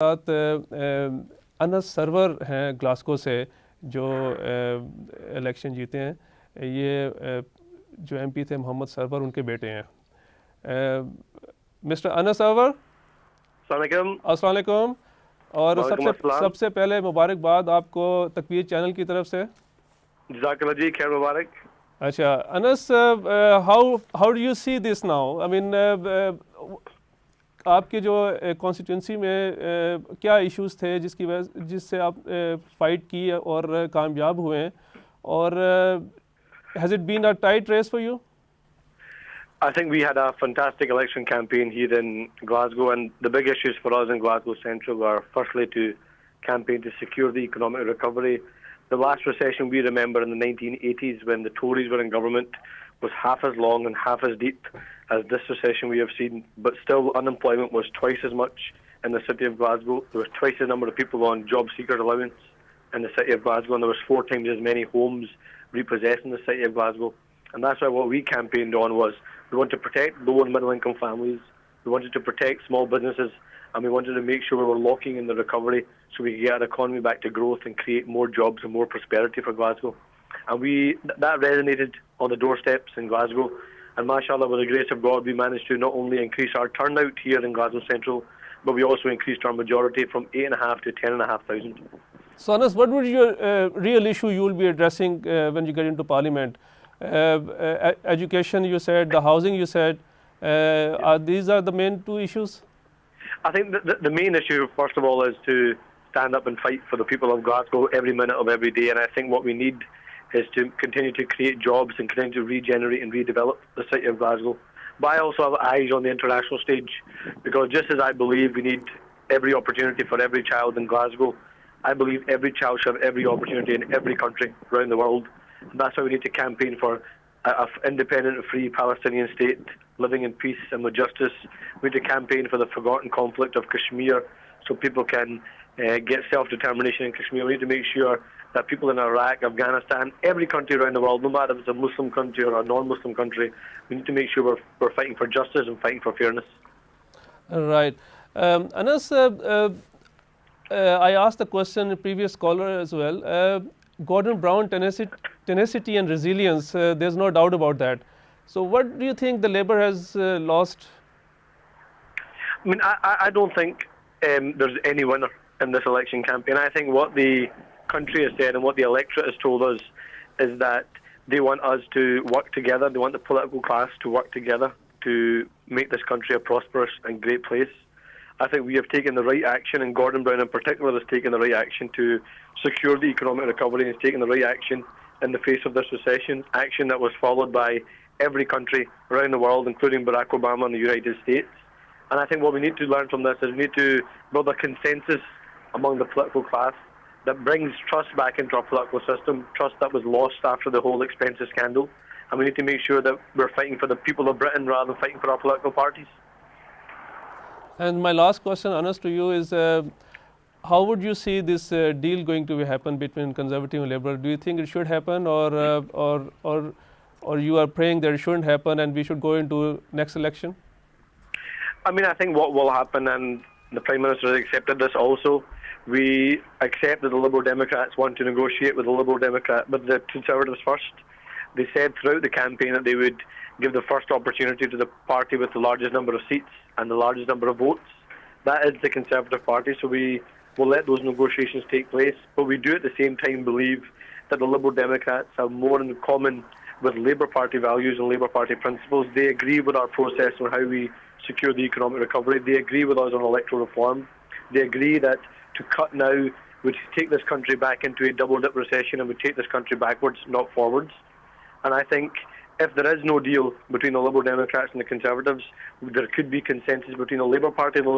साथ अनस सरवर हैं ग्लासगो से जो इलेक्शन जीते हैं। ये जो एमपी थे मोहम्मद सरवर उनके बेटे हैं। मिस्टर अनस सरवर, अस्सलाम वालेकुम। और सबसे पहले मुबारकबाद आपको तकबीर चैनल की तरफ से। जज़ाकल्लाह जी, खैर मुबारक। अच्छा Anas, how do you see this now? I mean आपके जो कॉन्स्टिट्यूंसी में क्या इश्यूज थे जिससे आप फाइट की और कामयाब हुए हैं, और has it been a tight race for you? I think we had a fantastic election campaign here in Glasgow, and the big issues for us in Glasgow Central were firstly to campaign to secure the economic recovery. The last recession we remember in the 1980s, when the Tories were in government, was half as long and half as deep as this recession we have seen, but still unemployment was twice as much in the city of Glasgow. There was twice the number of people on job seekers allowance in the city of Glasgow, and there was 4 times as many homes repossessed in the city of Glasgow. And that's why what we campaigned on was we want to protect low and middle income families, we wanted to protect small businesses, and we wanted to make sure we were locking in the recovery so we could get our economy back to growth and create more jobs and more prosperity for Glasgow. And that resonated on the doorsteps in Glasgow. And mashallah, with the grace of God, we managed to not only increase our turnout here in Glasgow Central, but we also increased our majority from 8,500 to 10,500. So Anas, what would your real issue you will be addressing when you get into Parliament? Education, you said, the housing, you said. These are the main 2 issues? I think the main issue, first of all, is to stand up and fight for the people of Glasgow every minute of every day. And I think what we need is to continue to create jobs and continue to regenerate and redevelop the city of Glasgow. But I also have eyes on the international stage, because just as I believe we need every opportunity for every child in Glasgow, I believe every child should have every opportunity in every country around the world. And that's why we need to campaign for an independent, free Palestinian state living in peace and with justice. We need to campaign for the forgotten conflict of Kashmir so people can get self-determination in Kashmir. We need to make sure that people in Iraq, Afghanistan, every country around the world, no matter if it's a Muslim country or a non-Muslim country, we need to make sure we're fighting for justice and fighting for fairness. Right. Anas, I asked the question, previous caller as well. Gordon Brown tenacity and resilience, there's no doubt about that. So what do you think the Labour has lost? I mean, I don't think there's any winner in this election campaign. I think what the country has said and what the electorate has told us is that they want us to work together. They want the political class to work together to make this country a prosperous and great place. I think we have taken the right action, and Gordon Brown in particular has taken the right action to secure the economic recovery, and has taken the right action in the face of this recession, action that was followed by every country around the world, including Barack Obama and the United States. And I think what we need to learn from this is we need to build a consensus among the political class that brings trust back into our political system, trust that was lost after the whole expenses scandal. And we need to make sure that we're fighting for the people of Britain rather than fighting for our political parties. And my last question, Anas, to you is, how would you see this deal going to happen between Conservative and Liberal? Do you think it should happen, or you are praying that it shouldn't happen and we should go into next election? I mean, I think what will happen, and the Prime Minister has accepted this also, we accept that the Liberal Democrats want to negotiate with the Conservatives first. They said throughout the campaign that they would give the first opportunity to the party with the largest number of seats and the largest number of votes. That is the Conservative Party, so we will let those negotiations take place. But we do at the same time believe that the Liberal Democrats have more in common with Labour Party values and Labour Party principles. They agree with our process on how we secure the economic recovery. They agree with us on electoral reform. They agree that to cut now would take this country back into a double-dip recession and would take this country backwards, not forwards. And I think if there is no deal between the Liberal Democrats and the Conservatives, there could be consensus between the Labour Party and the Liberal